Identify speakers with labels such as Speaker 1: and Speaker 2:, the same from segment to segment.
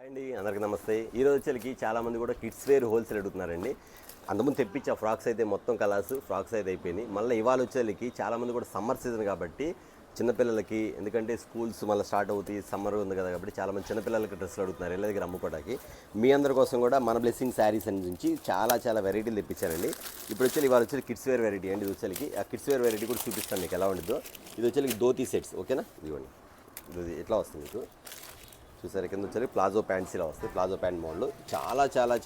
Speaker 1: అండి అందరికీ నమస్తే. ఈరోజు వచ్చేకి చాలామంది కూడా కిడ్స్ వేర్ హోల్సేల్ అడుగుతున్నారండి. అంతకుముందు తెప్పించే ఫ్రాక్స్ అయితే మొత్తం కలర్స్ ఫ్రాక్స్ అయితే అయిపోయినాయి. మళ్ళీ ఇవాళ వచ్చేకి చాలామంది కూడా సమ్మర్ సీజన్ కాబట్టి చిన్నపిల్లలకి, ఎందుకంటే స్కూల్స్ మళ్ళీ స్టార్ట్ అవుతాయి, సమ్మర్ ఉంది కదా కాబట్టి చాలామంది చిన్నపిల్లలకి డ్రెస్సులు అడుగుతున్నారు ఇళ్ళ దగ్గర అమ్ముకోవడానికి. మీ అందరి కోసం కూడా మన బ్లెస్సింగ్ శారీస్ నుంచి చాలా వెరైటీలు తెప్పించారండి. ఇప్పుడు ఇవాళ వచ్చి కిడ్స్ వేర్ వెరైటీ అండి. ఇది వచ్చేకి ఆ కిడ్స్ వేర్ వెరైటీ కూడా చూపిస్తాను మీకు ఎలా ఉండిద్దో. ఇది వచ్చేకి ధోతీ సెట్స్, ఓకేనా? ఇదిగోండి, ఇది ఎట్లా వస్తుంది మీకు చూసారు. కింద వచ్చేసి ప్లాజో ప్యాంట్స్ ఇలా వస్తాయి. ప్లాజో ప్యాంట్ మోడల్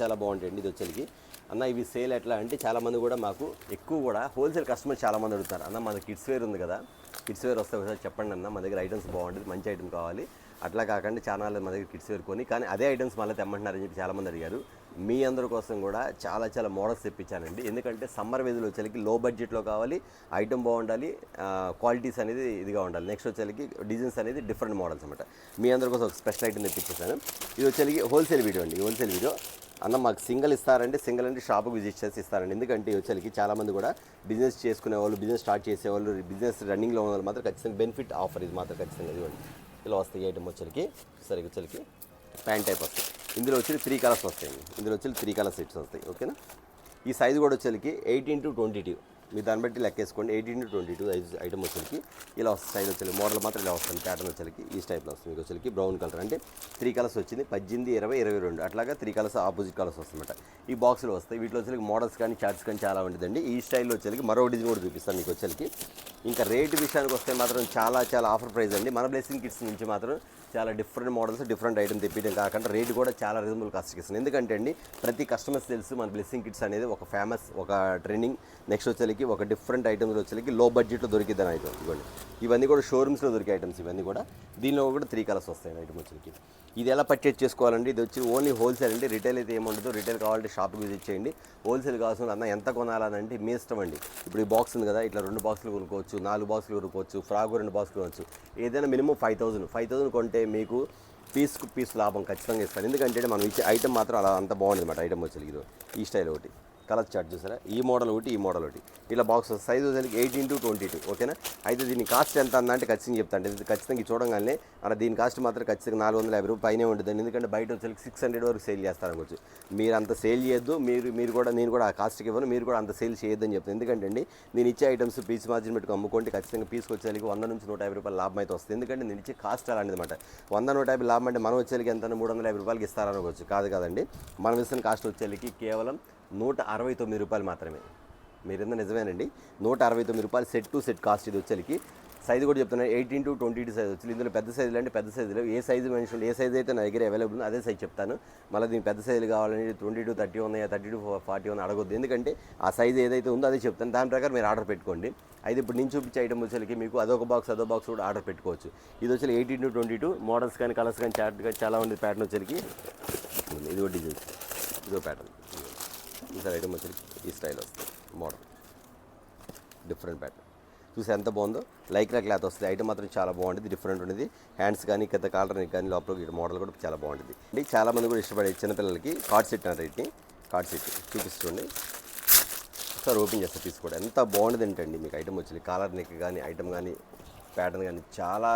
Speaker 1: చాలా బాగుంటాయండి. ఇది వచ్చేకి అన్న ఇవి సేల్ ఎట్లా అంటే చాలామంది కూడా మాకు ఎక్కువ కూడా హోల్సేల్ కస్టమర్స్ చాలామంది అడుగుతారు, అన్న మన కిడ్స్ వేర్ ఉంది కదా, కిడ్స్ వేర్ వస్తే ఒకసారి చెప్పండి అన్న, మన దగ్గర ఐటమ్స్ బాగుంటుంది, మంచి ఐటమ్ కావాలి. అట్లా కాకుండా చాలా మన దగ్గర కిడ్స్ వేర్ కొని కానీ అదే ఐటమ్స్ మళ్ళీ తెమ్మంటున్నారని చెప్పి చాలామంది అడిగారు. మీ అందరి కోసం కూడా చాలా మోడల్స్ తెప్పించానండి. ఎందుకంటే సమ్మర్ వేదిలో వచ్చేకి లో బడ్జెట్లో కావాలి, ఐటమ్ బాగుండాలి, క్వాలిటీస్ అనేది ఇదిగా ఉండాలి. నెక్స్ట్ వచ్చేకి డిజైన్స్ అనేది డిఫరెంట్ మోడల్స్ అనమాట. మీ అందరి కోసం ఒక స్పెషల్ ఐటమ్ తెప్పించేసాను. ఇది వచ్చేకి హోల్సేల్ వీడియో అండి. హోల్సేల్ వీడియో అన్న మాకు సింగిల్ ఇస్తారంటే సింగిల్ అంటే షాప్కి విజిట్ చేసి ఇస్తారండి. ఎందుకంటే వచ్చేకి చాలామంది కూడా బిజినెస్ చేసుకునే వాళ్ళు, బిజినెస్ స్టార్ట్ చేసేవాళ్ళు, బిజినెస్ రన్నింగ్లో ఉన్న వాళ్ళు మాత్రం ఖచ్చితంగా బెనిఫిట్ ఆఫర్ ఇది మాత్రం ఖచ్చితంగా ఇవ్వండి. ఇలా వస్తాయి ఐటమ్ వచ్చేకి. సరే వచ్చేకి ప్యాంట్ టైప్ వస్తాయి. ఇందులో వచ్చి 3 కలర్స్ వస్తాయండి. ఇందులో వచ్చి 3 కలర్ సెట్స్ వస్తాయి, ఓకేనా? ఈ సైజు కూడా వచ్చేకి 18 to 22, మీ దాన్ని బట్టి లెక్కేసుకోండి. 18 to 22 ఐటమ్ వచ్చేకి ఇలా వస్తుంది. సైజ్ వచ్చేకి మోడల్ మాత్రం ఇలా వస్తుంది. ప్యాటర్న్ వచ్చేకి ఈ టైప్లో వస్తుంది. మీకు వచ్చేకి బ్రౌన్ కలర్ అంటే 3 కలర్స్ వచ్చింది, 18, 20, 22 అట్లాగా 3 కలర్స్ ఆపోజిట్ కలర్స్ వస్తుందన్నమాట. ఈ బాక్స్లో వస్తాయి. వీటిలో వచ్చేకి మోడల్స్ కానీ చార్ట్స్ కానీ చాలా ఉంటుందండి. ఈ స్టైల్లో వచ్చేకి మరో డిజైన్ కూడా చూపిస్తాను మీకు వచ్చేకి. ఇంకా రేటు విషయానికి వస్తే మాత్రం చాలా ఆఫర్ ప్రైస్ అండి. మన బ్లెస్సింగ్ కిడ్స్ నుంచి మాత్రం చాలా డిఫరెంట్ మోడల్స్, డిఫరెంట్ ఐటమ్ తెప్పించడం కాకుండా రేటు కూడా చాలా రీజనబుల్ కాస్ట్కి ఇస్తుంది. ఎందుకంటే అండి ప్రతి కస్టమర్స్ తెలుసు మన బ్లెస్సింగ్ కిడ్స్ అనేది ఒక ఫేమస్, ఒక ట్రెండింగ్. నెక్స్ట్ వచ్చేకి ఒక డిఫరెంట్ ఐటమ్స్ వచ్చేకి లో బడ్జెట్లో దొరికిద్దని ఐటమ్. ఇవ్వండి, ఇవన్నీ కూడా షోరూమ్స్లో దొరికే ఐటమ్స్ ఇవన్నీ కూడా. దీనిలో కూడా 3 కలర్స్ వస్తాయి ఐటమ్ వచ్చేకి. ఇది ఎలా పర్చేజ్ చేసుకోవాలండి? ఇది వచ్చి ఓన్లీ హోల్సేల్ అండి. రిటైల్ అయితే ఏముండదు. రిటైల్ కావాలంటే షాప్కి విజిట్ చేయండి. హోల్సేల్ కావాల్సిన అన్న ఎంత కొనాలంటే మీ ఇష్టం అండి. ఇప్పుడు ఈ బాక్స్ ఉంది కదా, ఇట్లా 2 బాక్సులు కొనుక్కోవచ్చు, 4 బాక్సులు కొనుక్కోవచ్చు, ఫ్రాక్ 2 బాక్సులు కొనవచ్చు. ఏదైనా మినిమం 5,000 కొంటే మీకు పీస్ లాభం ఖచ్చితంగా ఇస్తాను. ఎందుకంటే మనం ఇచ్చే ఐటమ్ మాత్రం అలా అంత బాగుంది అన్నమాట. ఐటమ్ వచ్చేది ఇది ఈ స్టైల్ ఒకటి కలర్ చార్ట్ చూసారా, ఈ మోడల్ ఒకటి, ఈ మోడల్ ఒకటి. ఇలా బాక్స్ సైజ్ వచ్చేసి 18 to 22, ఓకేనా? అయితే దీని కాస్ట్ ఎంత అంటే ఖచ్చితంగా చెప్తాను. ఇది ఖచ్చితంగా చూడగానే అలా దీని కాస్ట్ మాత్రం ఖచ్చితంగా 450 రూపాయలు పైనే ఉంటుందండి. ఎందుకంటే బయట వచ్చేసి 600 వరకు సేల్ చేస్తారనుకోవచ్చు. మీరు అంత సేల్ చేయొద్దు, నేను కూడా ఆ కాస్ట్కి ఇవ్వను, మీరు కూడా అంత సేల్ చేయొద్దని చెప్తాను. ఎందుకంటే అండి నేను ఇచ్చే ఐటమ్స్ పీస్ మార్జిన్ పెట్టుకు అమ్ముకుంటే ఖచ్చితంగా పీస్కి వచ్చేకి 100 నుంచి 150 రూపాయలు లాభం అయితే వస్తుంది. ఎందుకంటే నేను ఇచ్చే కాస్ట్ అలాంటిది అనమాట. 100, 150 లాభం అంటే మనం వచ్చేకి ఎంత 350 రూపాయలకి ఇస్తారనుకోవచ్చు. కాదండి, మనం ఇస్తున్న కాస్ట్ వచ్చేకి కేవలం 169 రూపాయలు మాత్రమే. మీరేందో నిజమేనండి, 169 రూపాయలు సెట్ టు సెట్ కాస్ట్. ఇది వచ్చేకి సైజు కూడా చెప్తున్నాను, 18 to 22 సైజ్ వచ్చింది. ఇందులో పెద్ద సైజులు అంటే పెద్ద సైజులో ఏ సైజు మెన్షన్, ఏ సైజు అయితే నా దగ్గర అవైలబుల్ అదే సైజ్ చెప్తాను. మళ్ళీ దీనికి పెద్ద సైజులు కావాలని 20 to 30 ఉన్నాయా, 30 to 40 ఉన్నాయి అడగొద్దు. ఎందుకంటే ఆ సైజు ఏదైతే ఉందో అదే చెప్తాను. దాని ప్రకారం మీరు ఆర్డర్ పెట్టుకోండి. అయితే ఇప్పుడు నేను చూపించే ఐటమ్ వచ్చేకి మీకు అదొక బాక్స్ కూడా ఆర్డర్ పెట్టుకోవచ్చు. ఇది వచ్చి 18 to 22 మోడల్స్ కానీ కలర్స్ కానీ చార్ట్ కానీ చాలా ఉంది. ప్యాటర్న్ వచ్చేకి ఇది ఒక డిజైన్, ఇదో ప్యాటర్న్. ఈసారి ఐటమ్ వచ్చేకి ఈ స్టైల్ వస్తుంది. మోడల్ డిఫరెంట్ ప్యాటర్న్ చూసి ఎంత బాగుందో. లైక్రా క్లాత్ వస్తుంది. ఐటమ్ మాత్రం చాలా బాగుంటుంది, డిఫరెంట్ ఉంటుంది. హ్యాండ్స్ కానీ కింద కాలర్ కానీ లోపల మోడల్ కూడా చాలా బాగుంటుంది. అంటే చాలామంది కూడా ఇష్టపడే చిన్నపిల్లలకి కార్డ్ సెట్ అన్నారు. వీటిని కార్డ్ సెట్ చూపిస్తుంది. ఒకసారి ఓపెన్ చేస్తే పీస్ కూడా ఎంత బాగుంటుంది ఏంటండి. మీకు ఐటమ్ వచ్చి కాలర్ నెక్ కానీ ఐటమ్ కానీ ప్యాటర్న్ కానీ చాలా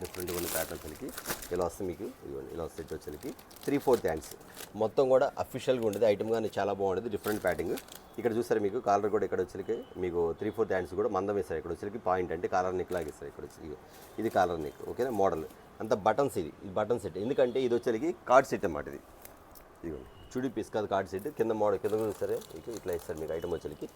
Speaker 1: డిఫరెంట్గా ఉన్న ప్యాటర్న్ వచ్చేకి ఇలా వస్తుంది. మీకు ఇవ్వండి, ఇలా సెట్ వచ్చేకి 3/4 హ్యాండ్స్ మొత్తం కూడా అఫీషియల్గా ఉంటుంది. ఐటమ్ కానీ చాలా బాగుంటుంది, డిఫరెంట్ ప్యాటింగ్. ఇక్కడ చూసారు మీకు కాలర్ కూడా ఇక్కడ వచ్చేకి మీకు 3/4 హ్యాండ్స్ కూడా మందం వేస్తారు. ఇక్కడ వచ్చేకి పాయింట్ అంటే కాలర్ నెక్ లాగా ఇస్తారు. ఇక్కడ వచ్చి ఇది కాలర్ నెక్, ఓకేనా? మోడల్ అంత బటన్స్, ఇది బటన్ సెట్. ఎందుకంటే ఇది వచ్చేకి కార్డ్ సెట్ అన్నమాట. ఇదిగోండి చుడి పీస్ కాదు, కార్డ్ సెట్. కింద మోడల్ కింద చూస్తారే ఇట్లా ఇస్తారు మీకు ఐటమ్ వచ్చేకి.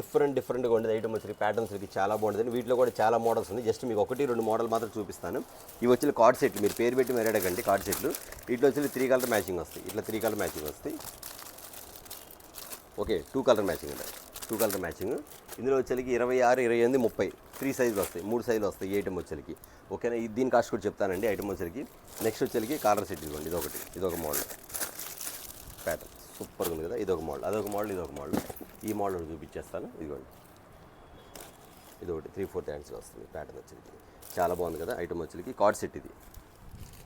Speaker 1: డిఫరెంట్గా ఉండేది ఐటమ్ వచ్చేకి. ప్యాటర్న్స్కి చాలా బాగుంటుంది. వీటిలో కూడా చాలా మోడల్స్ ఉంది. జస్ట్ మీకు 1-2 మోడల్ మాత్రం చూపిస్తాను. ఇవి వచ్చి కార్డ్ సెట్లు, మీరు పేరు పెట్టి మీరు అడగండి. కార్డ్ సెట్లు వీటిలో వచ్చి 3 కలర్ మ్యాచింగ్ వస్తాయి. ఇట్లా 3 కలర్ మ్యాచింగ్ వస్తాయి, ఓకే. 2 కలర్ మ్యాచింగ్ అంటే 2 కలర్ మ్యాచింగ్. ఇందులో వచ్చేకి 26, 28, 30 3 సైజులు వస్తాయి, 3 సైజులు వస్తాయి ఈ ఐటమ్ వచ్చేకి, ఓకేనా? దీని కాస్ట్ కూడా చెప్తానండి ఐటమ్ వచ్చేకి. నెక్స్ట్ వచ్చేకి కాలర్ సెట్ ఇదిగోండి, ఇదొక మోడల్ ప్యాటర్న్ సూపర్గా ఉంది కదా. ఇదొక మోడల్, అదొక మోడల్, ఇదొక మోడల్. ఈ మోడల్ చూపించేస్తాను. ఇదిగోండి ఇదొకటి 3/4 హ్యాండ్స్ వస్తుంది. ప్యాటర్న్ వచ్చేకి చాలా బాగుంది కదా. ఐటమ్ వచ్చేకి కార్డ్ సెట్ ఇది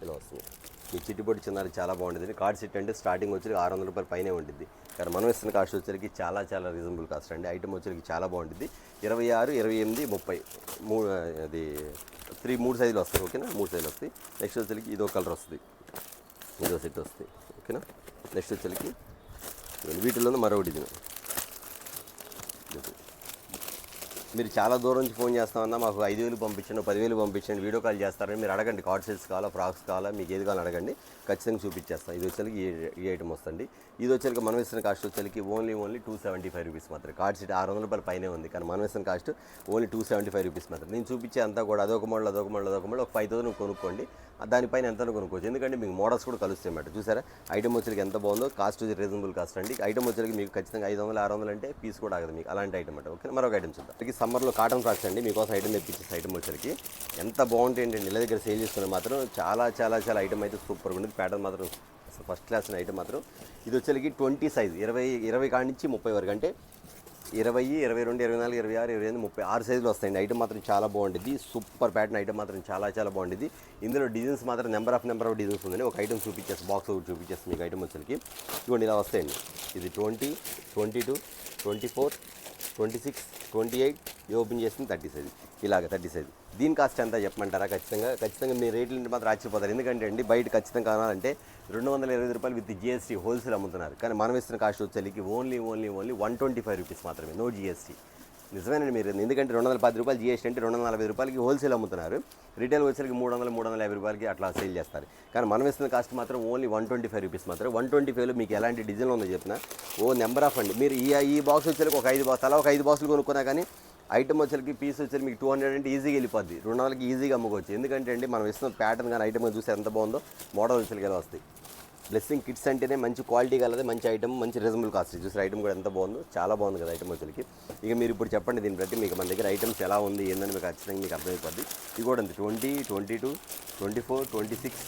Speaker 1: ఇలా వస్తుంది. మీ చిట్టిపొట్టి చిన్నారు చాలా బాగుంటుంది. కార్డ్ సెట్ అంటే స్టార్టింగ్ వచ్చి 600 రూపాయలు పైనే ఉంటుంది. కానీ మనం ఇస్తున్న కాస్ట్ వచ్చేకి చాలా రీజనబుల్ కాస్ట్ అండి. ఐటమ్ వచ్చేకి చాలా బాగుంటుంది. 26, 28, 30 అది 3 సైజులు వస్తాయి, ఓకేనా? 3 సైజులు వస్తాయి. నెక్స్ట్ వచ్చేకి ఇదో కలర్ వస్తుంది. ఇదో సెట్ వస్తాయి. ఓకేనా. నెక్స్ట్ వచ్చేసరికి వీటిలోనే మరొకటి ఇది. మీరు చాలా దూరం నుంచి ఫోన్ చేస్తామన్నా మాకు 5,000 పంపించండి, 10,000 పంపించండి, వీడియో కాల్ చేస్తారని మీరు అడగండి. కార్డ్ సెట్స్ కావాలా, ఫ్రాక్స్ కావాలా, మీకు ఏది కావాలని అడగండి, ఖచ్చితంగా చూపించేస్తాం. ఇది వచ్చేసరికి ఈ ఐటమ్ వస్తుంది. ఇది వచ్చేసరికి మనం ఇస్తున్న కాస్ట్ వచ్చేసరికి ఓన్లీ 275 రూపీస్ మాత్రమే. కార్డ్ సెట్ 600 రూపాయల పైనే ఉంది, కానీ మనం ఇస్తున్న కాస్ట్ ఓన్లీ 275 రూపీస్ మాత్రం. నేను చూపించే అంతా కూడా అదొక మోడల్ ఒక 5,000 కొనుక్కోండి, దానిపైన ఎంత కొనుక్కోవచ్చు. ఎందుకంటే మీకు మోడల్స్ కూడా కలుస్తాయి అన్నమాట. చూసారా ఐటమ్ వచ్చేసరికి ఎంత బాగుందో, కాస్ట్ రీజనబుల్ కాస్ట్ అండి. ఐటమ్ వచ్చేసరికి మీకు ఖచ్చితంగా 500, 600 అంటే పీస్ కూడా ఆగదు మీకు, అలాంటి ఐటమ్ అంటే. ఓకే, మరొక ఐటమ్ చూద్దాం. సమ్మర్లో కాటన్ ఫ్రాక్స్ అండి, మీకోసం ఐటమ్ తెప్పించేసి ఐటమ్ వచ్చేసరికి ఎంత బాగుంటాయి అంటే ఇళ్ళ దగ్గర సేల్ చేసుకునే మాత్రం చాలా చాలా చాలా ఐటమ్ అయితే సూపర్గా ఉంటుంది. ప్యాటర్న్ మాత్రం ఫస్ట్ క్లాస్ ఐటమ్ మాత్రం. ఇది వచ్చేసరికి 20 సైజ్, 20 కాడి నుంచి 30 వరకు, అంటే 20, 22, 24, 26, 25, 36 సైజులు వస్తాయండి. ఐటమ్ మాత్రం చాలా బాగుంటుంది. సూపర్ ప్యాటర్న్ ఐటమ్ మాత్రం చాలా చాలా బాగుంటుంది. ఇందులో డిజైన్స్ మాత్రం నెంబర్ ఆఫ్ డిజైన్స్ ఉందండి. ఒక ఐటమ్ చూపించేసి బాక్స్ ఒకటి చూపించేస్తాను మీకు. ఐటమ్ వచ్చేసరికి ఇవ్వండి ఇలా వస్తాయండి. ఇది 20, 22, 24, 26, 28, ఓపెన్ చేస్తుంది 30 సైజ్, ఇలాగ 30 సైజ్. దీని కాస్ట్ ఎంత చెప్పమంటారా? ఖచ్చితంగా మీ రేట్లు మాత్రం ఆశ్చర్యపోతారు. ఎందుకంటే అండి బయట ఖచ్చితంగా కావాలంటే 220 రూపాయలు విత్ జిఎస్టీ హోల్సేల్ అమ్ముతున్నారు, కానీ మనం ఇస్తున్న కాస్ట్ వచ్చేసరికి ఓన్లీ 125 రూపీస్ మాత్రమే, నో జిఎస్టీ. నిజమేనండి మీరు, ఎందుకంటే 210 రూపాయలు జిఎస్టీ అంటే 240 రూపాయలకి హోల్సేల్ అమ్ముతున్నారు. రీటైల్ వచ్చేసరికి 300, 350 రూపాయలకి అట్లా సేల్ చేస్తారు. కానీ మనం ఇస్తున్న కాస్ట్ మాత్రం ఓన్లీ 125 రూపీస్ మాత్రం. 125లో మీకు ఎలాంటి డిజైన్ ఉందో చెప్పిన నెంబర్ ఆఫ్ అండి. మీరు ఈ బాక్స్ వచ్చేసరికి ఒక 5 బాక్స్, అలా ఒక 5 బాక్సులు కొనుక్కున్నా కానీ ఐటమ్ వచ్చేసరికి పీస్ వచ్చేసరికి మీకు 200 అంటే ఈజీగా వెళ్ళిపోద్ది, 200కి ఈజీగా అమ్ముకోవచ్చు. ఎందుకంటే అండి మనం ఇస్తున్న ప్యాటర్న్ కానీ ఐటమ్ చూస్తే ఎంత బాగుందో, మోడల్ వచ్చేసరికి ఎలా వస్తాయి. బ్లెస్సింగ్ కిట్స్ అంటేనే మంచి క్వాలిటీ కలది, మంచి ఐటమ్, మంచి రీజనబుల్ కాస్ట్. చూసారు ఐటమ్ కూడా ఎంత బాగుందో, చాలా బాగుంది కదా ఐటమ్ వచ్చేసరికి. ఇక మీరు ఇప్పుడు చెప్పండి దీన్ని బట్టి మీకు మన దగ్గర ఐటమ్స్ ఎలా ఉంది ఏందని మీకు ఖచ్చితంగా మీకు అర్థమైపోద్ది. ఇది కూడా ఉంది 20, 22, 24, 26,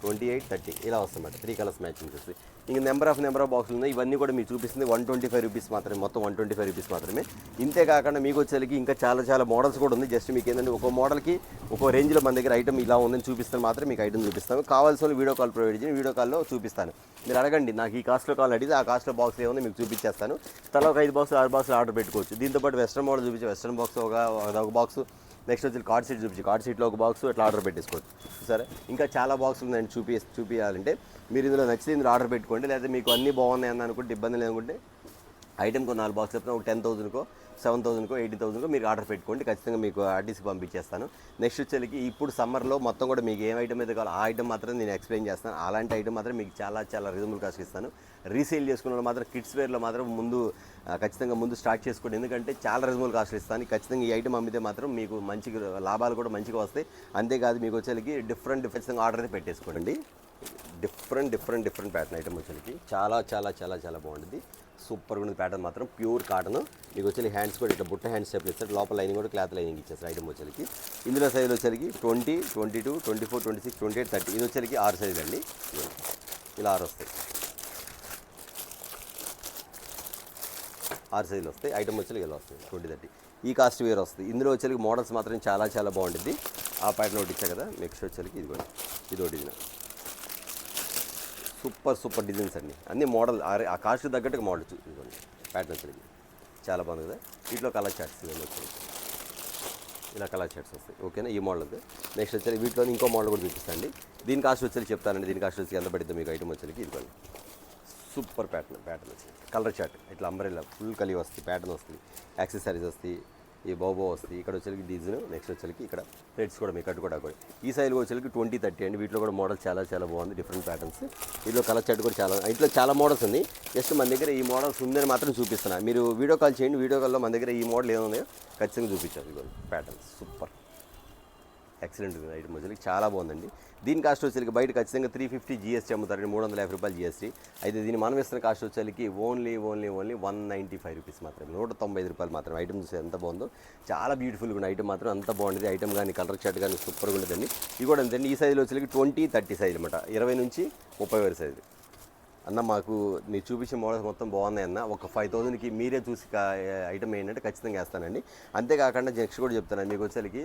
Speaker 1: 28, 30 ఇలా వస్తాయన్నమాట. 3 కలర్స్ మ్యాచింగ్ వస్తాయి. ఇంక నెంబర్ ఆఫ్ బాక్సులు ఉన్నాయి. ఇవన్నీ కూడా మీకు చూపిస్తుంది 125 రూపీస్ మాత్రమే, మొత్తం 125 రూపీస్ మాత్రమే. ఇంతే కాకుండా మీకు వచ్చేసరికి ఇంకా చాలా చాలా మోడల్స్ కూడా ఉంది. జస్ట్ మీకు ఏంటంటే ఒక మోడల్కి ఒక రేంజ్లో మన దగ్గర ఐటమ్ ఇలా ఉందని చూపిస్తాను మాత్రం మీకు ఐటమ్ చూపిస్తాను. కావాల్సిన వీడియో కాల్ ప్రొవైడ్ చేయండి, వీడియో కాల్లో చూపిస్తాను. మీరు అడగండి నాకు ఈ కాస్ట్లో కావాలి అడిగితే ఆ కాస్ట్లో బాక్స్ ఏముంది మీకు చూపించేస్తాను. తలా ఒక 5 బాక్సులు 6 బాక్సులు ఆర్డర్ పెట్టుకోవచ్చు. దీంతోపాటు వెస్ట్రన్ మోడల్ చూపించి వెస్ట్రన్ బాక్స్ ఒక బాక్స్, నెక్స్ట్ వచ్చి కార్డ్ సీట్ చూపించి కార్డ్ సీట్లో ఒక బాక్స్ అట్లా ఆర్డర్ పెట్టేసుకోవచ్చు. సరే ఇంకా చాలా బాక్సులు ఉందండి చూపించాలంటే మీరు ఇందులో నచ్చితే ఇందులో ఆర్డర్ పెట్టుకోండి. లేకపోతే మీకు అన్నీ బాగున్నాయి అని అనుకుంటే ఇబ్బంది లేదనుకుంటే ఐటమ్కో 4 బాక్స్ చెప్తాను, ఒక 10,000కో 7,000కో 18,000కో మీరు ఆర్డర్ పెట్టుకోండి, ఖచ్చితంగా మీకు ఆర్టీసీ పంపించేస్తాను. నెక్స్ట్ వచ్చేసరికి ఇప్పుడు సమ్మర్లో మొత్తం కూడా మీకు ఏం ఐటమ్ అయితే కావాలో ఆ ఐటమ్ మాత్రం నేను ఎక్స్ప్లెయిన్ చేస్తాను. అలాంటి ఐటమ్ మాత్రం మీకు చాలా చాలా రీజనబుల్ కాస్ట్ ఇస్తాను. రీసేల్ చేసుకున్న వాళ్ళు మాత్రం కిడ్స్ వేర్లో మాత్రం ఖచ్చితంగా ముందు స్టార్ట్ చేసుకోండి, ఎందుకంటే చాలా రీజనబుల్ కాస్ట్ ఇస్తాను. ఖచ్చితంగా ఈ ఐటమ్ అమ్మితే మాత్రం మీకు మంచి లాభాలు కూడా మంచిగా వస్తాయి. అంతేకాదు మీకు వచ్చేసరికి డిఫరెంట్ ఆర్డర్ అయితే పెట్టేసుకోండి. డిఫరెంట్ ప్యాటర్న్ ఐటమ్ వచ్చేసరికి చాలా చాలా చాలా చాలా బాగుంటుంది. సూపర్గా ఉంది ప్యాటర్న్ మాత్రం, ప్యూర్ కాటన్. మీకు వచ్చి హ్యాండ్స్ కూడా ఇట్లా బుట్ట హ్యాండ్స్ స్టెప్ ఇస్తారు, లోపల లైనింగ్ కూడా క్లాత్ లైనింగ్ ఇచ్చేస్తారు ఐటమ్ వచ్చేసరికి. ఇందులో సైజులు వచ్చేసరికి 20, 22, 24, 26, 28, 30. ఇది వచ్చేసరికి 6 సైజులు అండి, ఇలా 6 వస్తాయి, 6 సైజులు వస్తాయి. ఐటమ్ వచ్చేసరికి ఇలా వస్తుంది 20, 30. ఈ కాస్ట్ వేరే వస్తుంది. ఇందులో వచ్చేసరికి మోడల్స్ మాత్రం చాలా చాలా బాగుంటుంది. ఆ ప్యాటర్న్ ఒకటి ఇచ్చా కదా. నెక్స్ట్ వచ్చేసరికి ఇది ఒకటి డిజైన్, సూపర్ డిజైన్స్ అండి, అన్ని మోడల్ ఆ కాస్ట్ తగ్గట్టుగా మోడల్ ఇదిగోండి. ప్యాటర్న్ వచ్చేసరికి చాలా బాగుంది కదా. వీటిలో కలర్ చార్ట్స్ వచ్చాయి, ఇలా కలర్ చార్ట్స్ వస్తాయి. ఓకేనా, ఈ మోడల్ ఉంది. నెక్స్ట్ వచ్చేసరికి వీటిలో ఇంకో మోడల్ కూడా చూపిస్తాండి. దీని కాస్ట్ వచ్చేసరికి చెప్తానండి. దీని కాస్ట్ వచ్చి ఎంత పడుతుంది మీకు ఐటమ్ వచ్చేసరికి. ఇదిగోండి సూపర్ ప్యాటర్న్ వచ్చి కలర్ చార్ట్, ఇట్లా అంబ్రెల్లా ఫుల్ కలిగి వస్తుంది, ప్యాటర్న్ వస్తుంది, యాక్సెసరీస్ వస్తాయి, ఈ బోబో వస్తుంది. ఇక్కడ వచ్చేసరికి డిజైన్, నెక్స్ట్ వచ్చేసరికి ఇక్కడ థ్రెడ్స్ కూడా మీకు కట్టుకోవడానికి కూడా. ఈ సైజులో వచ్చేసరికి 20, 30 అండి. వీటిలో కూడా మోడల్ చాలా చాలా బాగుంది, డిఫరెంట్ ప్యాటర్న్స్. వీటిలో కలర్ చార్ట్ కూడా ఇంట్లో చాలా మోడల్స్ ఉంది. జస్ట్ మన దగ్గర ఈ మోడల్స్ ఉందని మాత్రం చూపిస్తున్నాను. మీరు వీడియో కాల్ చేయండి, వీడియో కాల్లో మన దగ్గర ఈ మోడల్ ఏముందో ఖచ్చితంగా చూపించారు. ఇదిగోండి ప్యాటర్న్స్ సూపర్ ఎక్సలెంట్ ఉంది ఐటమ్ వచ్చేసరికి, చాలా బాగుందండి. దీని కాస్ట్ వచ్చేసరికి బయట ఖచ్చితంగా 350 జిఎస్టీ అమ్ముతారండి, 350 రూపాయలు జిఎస్టీ. అయితే దీన్ని మనం ఇస్తున్న కాస్ట్ వచ్చేసరికి ఓన్లీ 195 రూపీస్ మాత్రమే, 195 రూపాయలు మాత్రం. ఐటమ్ చూస్తే ఎంత బాగుందో, చాలా బ్యూటిఫుల్గా ఉంది ఐటమ్ మాత్రం, అంత బాగుంటుంది. ఐటమ్ కానీ కలర్ చార్ట్ కానీ సూపర్గా ఉండదండి. ఇది కూడా అంతే. ఈ సైజులో వచ్చేసరికి 20, 30 సైజు అనమాట, 20 నుంచి 30 వరకు సైజు. అన్న మాకు మీరు చూపించే మోడల్స్ మొత్తం బాగున్నాయి అన్న, ఒక 5,000కి మీరే చూసి ఐటమ్ ఏంటంటే ఖచ్చితంగా వేస్తానండి. అంతేకాకుండా నెక్స్ట్ కూడా చెప్తాను మీకు వచ్చేసరికి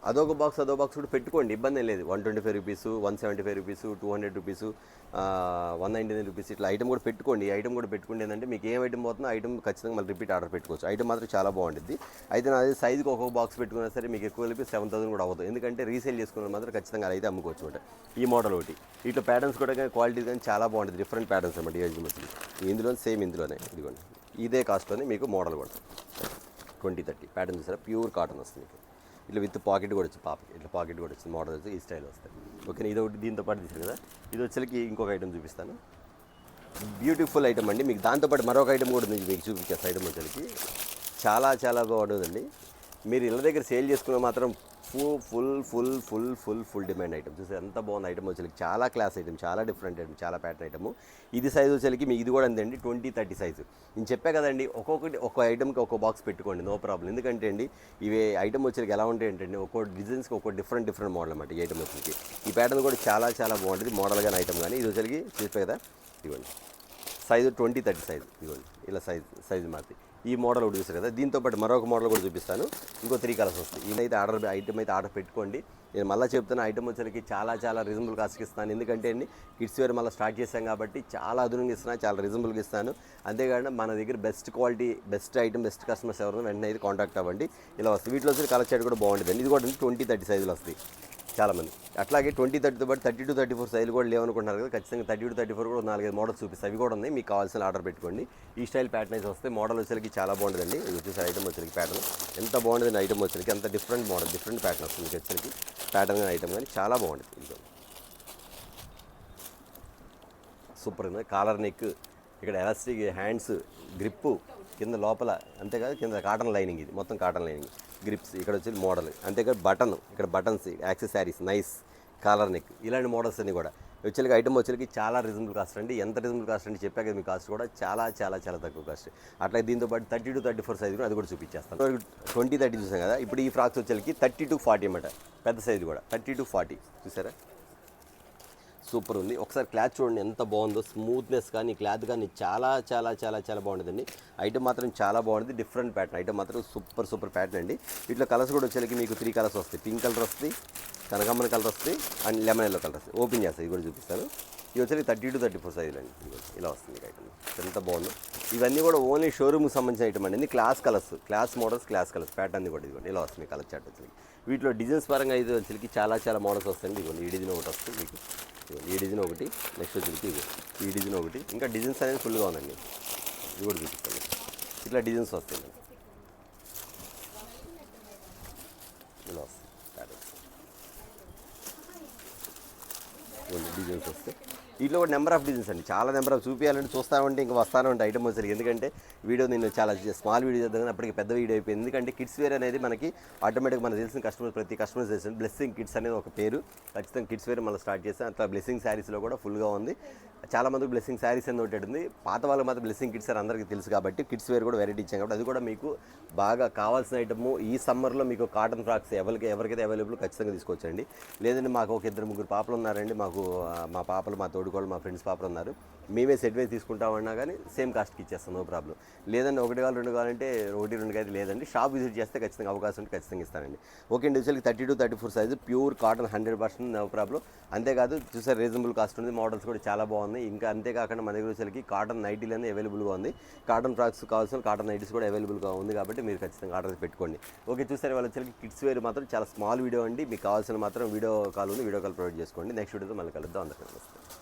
Speaker 1: అదొక బాక్స్ కూడా పెట్టుకోండి, ఇబ్బంది ఏం లేదు. 125 రూపీస్, 175 రూపీస్, 200 రూపీస్, 199 రూపీస్ ఇట్లా ఐటమ్ కూడా పెట్టుకోండి. ఈ ఐటమ్ కూడా పెట్టుకుంటే ఏంటంటే మీకు ఏం ఐటమ్ పోతుందో ఐటమ్ ఖచ్చితంగా మళ్ళీ రిపీట్ ఆర్డర్ పెట్టుకోవచ్చు. ఐటమ్ మాత్రం చాలా బాగుంటుంది. అయితే నాది సైజుకి ఒక్కొక్క బాక్స్ పెట్టుకున్నా సరే మీకు ఎక్కువ కలిపి 7000 కూడా అవ్వదు. ఎందుకంటే రీసేల్ చేసుకున్న మాత్రం ఖచ్చితంగా అలా అయితే అమ్ముకోవచ్చు అనమాట. ఈ మోడల్ ఒకటి, ఇట్లా ప్యాటర్న్స్ కూడా క్వాలిటీ కానీ చాలా బాగుంటుంది. డిఫరెంట్ ప్యాటర్న్స్ అనమాట. ఈ ఏజ్ మధ్యలో ఇందులో సేమ్ ఇందులోనే ఇదిగోండి, ఇదే కాస్ట్లోనే మీకు మోడల్ కూడా 2030 ప్యాటర్న్ చూసారా, ప్యూర్ కాటన్ వస్తుంది మీకు. ఇట్లా విత్ పాకెట్ కూడా వచ్చి పాపకి ఇట్లా పాకెట్ కూడా వచ్చింది. మోడల్ వచ్చి ఈ స్టైల్ వస్తాయి. ఓకే, ఇది ఒకటి దీంతో పాటు తీసారు కదా. ఇది వచ్చేసరికి ఇంకొక ఐటమ్ చూపిస్తాను. బ్యూటిఫుల్ ఐటమ్ అండి. మీకు దాంతోపాటు మరొక ఐటమ్ కూడా ఉంది, మీకు చూపించేస్తాను. ఐటమ్ వచ్చేసరికి చాలా చాలా బాగుంటుందండి. మీరు ఇళ్ళ దగ్గర సేల్ చేసుకున్న మాత్రం ఫుల్ డిమాండ్ ఐటమ్. చూసి ఎంత బాగుంది ఐటమ్ వచ్చేసరికి. చాలా క్లాస్ ఐటమ్, చాలా డిఫరెంట్ ఐటమ్, చాలా ప్యాటర్న్ ఐటమ్. ఇది సైజ్ వచ్చేసరికి మీకు ఇది కూడా అంతే 20-30 సైజు. నేను చెప్పా కదండి, ఒక్క ఐటమ్కి ఒక్కో బాక్స్ పెట్టుకోండి, నో ప్రాబ్లం. ఎందుకంటే అండి ఇవి ఐటమ్ వచ్చేసరికి ఎలా ఉంటాయి అంటే ఒక్కో డిజైన్స్కి ఒక్కో డిఫరెంట్ మోడల్ అనమాట. ఈ ఐటమ్ వచ్చేసరికి ఈ ప్యాటర్న్ కూడా చాలా చాలా బాగుంటుంది. మోడల్ కానీ ఐటమ్ కానీ. ఇది వచ్చేసరికి చెప్పే కదా, ఇవ్వండి సైజు 20-30 సైజు. ఇవ్వండి ఇలా సైజు మాది. ఈ మోడల్ ఒకటి చూస్తారు కదా. దీంతో పాటు మరొక మోడల్ కూడా చూపిస్తాను. ఇంకో 3 కలర్స్ వస్తాయి. ఇదైతే ఐటమ్ అయితే ఆర్డర్ పెట్టుకోండి. నేను మళ్ళీ చెప్తున్నా, ఐటమ్ వచ్చేసరికి చాలా చాలా రీజనబుల్ కాస్ట్కి ఇస్తాను. ఎందుకంటే అండి కిడ్స్ వేర్ మళ్ళీ స్టార్ట్ చేశాం కాబట్టి చాలా అదునుగా ఇస్తున్నాను, చాలా రీజనబుల్గా ఇస్తాను. అంతేకాకుండా మన దగ్గర best quality, best item, best customers ఎవరైనా వెంటనే అయితే కాంటాక్ట్ అవ్వండి. ఇలా వస్తుంది. వీటిలో వచ్చి కలర్ చార్ట్ కూడా బాగుంటుంది. ఇది కూడా 20-30 సైజులు వస్తాయి చాలామంది. అట్లాగే 20-30తో పాటు 30-34 సైజులు కూడా లేవనుకుంటున్నారు కదా. ఖచ్చితంగా 30-34 కూడా 4-5 మోడల్స్ చూపిస్తాయి. అవి కూడా ఉన్నాయి. మీకు కావాల్సిన ఆర్డర్ పెట్టుకోండి. ఈ స్టైల్ ప్యాటర్న్ అయితే వస్తే మోడల్ వచ్చేసరికి చాలా బాగుంటుందండి. ఇది వచ్చేసి ఐటమ్ వచ్చేసరికి ప్యాటర్న్ ఎంత బాగుంటుంది. ఐటమ్ వచ్చేసరికి అంత డిఫరెంట్ మోడల్, డిఫరెంట్ ప్యాటర్న్ వస్తుంది. మీకు వచ్చేసరికి ప్యాటర్న్ కానీ ఐటమ్ కానీ చాలా బాగుంటుంది. ఇది సూపర్ ఉంది. కాలర్ నెక్, ఇక్కడ ఎలాస్టిక్ హ్యాండ్స్, గ్రిప్పు కింద లోపల, అంతేకాదు కింద కాటన్ లైనింగ్. ఇది మొత్తం కాటన్ లైనింగ్, గ్రిప్స్ ఇక్కడ వచ్చి మోడల్, అంతేకాదు బటన్, ఇక్కడ buttons, accessories, nice collar neck, ఇలాంటి మోడల్స్ అన్నీ కూడా వచ్చేకి ఐటమ్ వచ్చేకి చాలా రీజనబుల్ కాస్ట్ అండి. ఎంత రీజనబుల్ కాస్ట్ అంటే చెప్పాక మీ కాస్ట్ కూడా చాలా చాలా చాలా తక్కువ కాస్ట్. అట్లా దీంతో పాటు 30-34 సైజు కూడా అది కూడా చూపించేస్తాను. 20-30 చూసాం కదా. ఇప్పుడు ఈ ఫ్రాక్స్ వచ్చేకి 30-40 అన్నమాట, పెద్ద సైజు కూడా 30-40 చూసారా. సూపర్ ఉంది. ఒకసారి క్లాత్ చూడండి ఎంత బాగుందో. స్మూత్నెస్ కానీ క్లాత్ కానీ చాలా చాలా చాలా చాలా బాగుంటుందండి. ఐటమ్ మాత్రం చాలా బాగుంటుంది. డిఫరెంట్ ప్యాటర్న్ ఐటమ్ మాత్రం సూపర్ ప్యాటర్న్ అండి. ఇట్లా కలర్స్ కూడా వచ్చేకి మీకు 3 కలర్స్ వస్తాయి. పింక్ కలర్ వస్తుంది, కనకాంబర కలర్ వస్తుంది, అండ్ లెమన్ ఎల్లో కలర్ వస్తుంది. ఓపెన్ చేస్తాయి, ఇది కూడా చూపిస్తాను. ఇది వచ్చేకి 30-34 సైజులు అండి. ఇలా వస్తుంది ఐటమ్, ఎంత బాగుందో. ఇవన్నీ కూడా ఓన్లీ షోరూమ్కి సంబంధించిన ఐటమ్ అండి. Class colours, class models, class colours pattern కూడా ఇదిగోండి ఇలా వస్తుంది కలర్ చార్ట్ వచ్చేకి. వీటిలో డిజైన్స్ పరంగా అయితే వచ్చేకి చాలా చాలా మోడల్స్ వస్తాయండి. ఇదిగోండి ఈ డిజైన్ ఒకటి వస్తుంది మీకు, ఈ డిజైన్ ఒకటి, నెక్స్ట్ వచ్చేసి ఇది ఈ డిజైన్ ఒకటి, ఇంకా డిజైన్స్ అనేది ఫుల్గా ఉందండి. ఇది కూడా చూపిస్తాను. ఇట్లా డిజైన్స్ వస్తాయి, ఇలా వస్తాయి డిజైన్స్ వస్తాయి. వీటిలో కూడా నెంబర్ ఆఫ్ డిజైన్స్ అండి, చాలా నెంబర్ ఆఫ్ చూపించాలంటే చూస్తామంటే ఇంకా వస్తాను అంటే ఐటమ్ వచ్చేసరికి. ఎందుకంటే వీడియో నేను చాలా స్మాల్ వీడియో చేద్దాం, అప్పటికి పెద్ద వీడియో అయిపోయింది. ఎందుకంటే కిడ్స్ వేర్ అనేది మనకి ఆటోమేటిక్గా మనకు తెలిసిన కస్టమర్, ప్రతి కస్టమర్ తెలిసిన బ్లెస్సింగ్ కిడ్స్ అనేది ఒక పేరు. ఖచ్చితంగా కిడ్స్ వేర్ మళ్ళీ స్టార్ట్ చేస్తాం. అట్లా బ్లెస్సింగ్ శారీస్లో కూడా ఫుల్గా ఉంది. చాలా మందికి బ్లెస్సింగ్ శారీస్ అనేది ఒకటి ఉంది. పాత వాళ్ళకి మాత్రం బ్లెస్సింగ్ కిడ్స్ అని అందరికీ తెలుసు కాబట్టి కిడ్స్ వేర్ కూడా వెరైటీ ఇచ్చాం కాబట్టి అది కూడా మీకు బాగా కావాల్సిన ఐటమ్. ఈ సమ్మర్లో మీకు కాటన్ ఫ్రాక్స్ ఎవరికైతే అవైలబుల్ ఖచ్చితంగా తీసుకోవచ్చండి. లేదంటే మాకు ఒక 2-3 పాపలు ఉన్నారండి, మాకు మా పాపలు, మా తోడుకోళ్ళు, మా ఫ్రెండ్స్ పాపలు ఉన్నారు, మేమే సెట్ వైజ్ తీసుకుంటామన్నా కానీ సేమ్ కాస్ట్కి ఇచ్చేస్తాం, నో ప్రాబ్లం. లేదండి 1 కావాలి 2 కావాలంటే 1-2 అయితే లేదండి, షాప్ విజిట్ చేస్తే ఖచ్చితంగా అవకాశం ఉంటే ఖచ్చితంగా ఇస్తానండి. ఓకే అండి. వచ్చేసి 30-34 size pure cotton 100% no problem. అంతేకాదు చూసారు రీజనబుల్ కాస్ట్ ఉంది. మోడల్స్ కూడా చాలా బాగున్నాయి. ఇంకా అంతేకాకుండా మన దగ్గర వచ్చేసరికి కాటన్ నైటీలు అనేది అవైలబుల్గా ఉంది. కాటన్ ఫ్రాక్స్ కావాల్సిన కాటన్ నైటీస్ కూడా అవైలబుల్గా ఉంది కాబట్టి మీరు ఖచ్చితంగా ఆర్డర్ పెట్టుకోండి. ఓకే, చూసారు వాళ్ళు వచ్చేసరికి కిడ్స్ వేర్ మాత్రం చాలా స్మాల్ వీడియో అండి. మీకు కావాల్సిన మాత్రం వీడియో కాల్ ఉంది, వీడియో కాల్ ప్రొవైడ్ చేసుకోండి. నెక్స్ట్ వీడియోతో మళ్ళీ కలుద్దాం. అందరికీ నమస్తే.